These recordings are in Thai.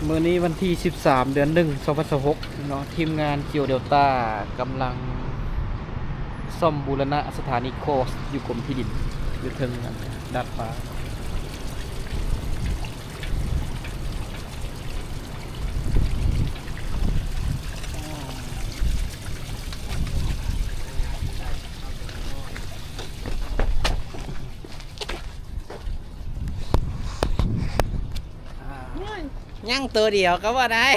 มื้อนี้วันที่13เดือน1 2026เนาะทีมงานเกียวเดลต้ากำลังซ่อมบูรณะสถานีโคสอยู่กรมที่ดินอยู่เทิงนั่นดาดฟ้ายั่งตัวเดียวก็ว่าได้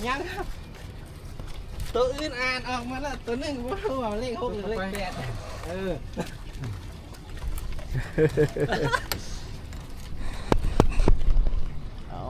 ยั่งครับตัวอื่นอ่านออกมาแล้วตัวหนึ่งว่าว่าเลข6หรือเลข8เออ เอา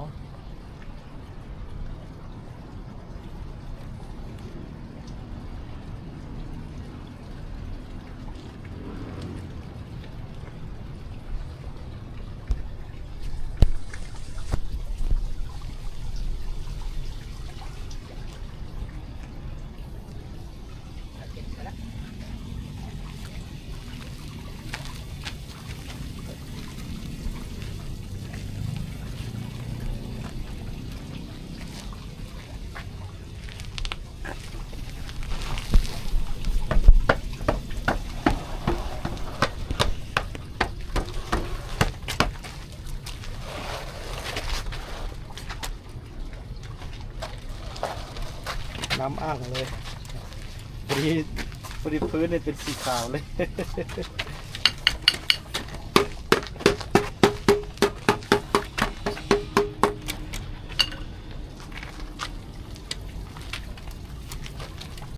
น้ำอ่างเลยพอดีพื้นเนี่ยเป็นสีขาวเลย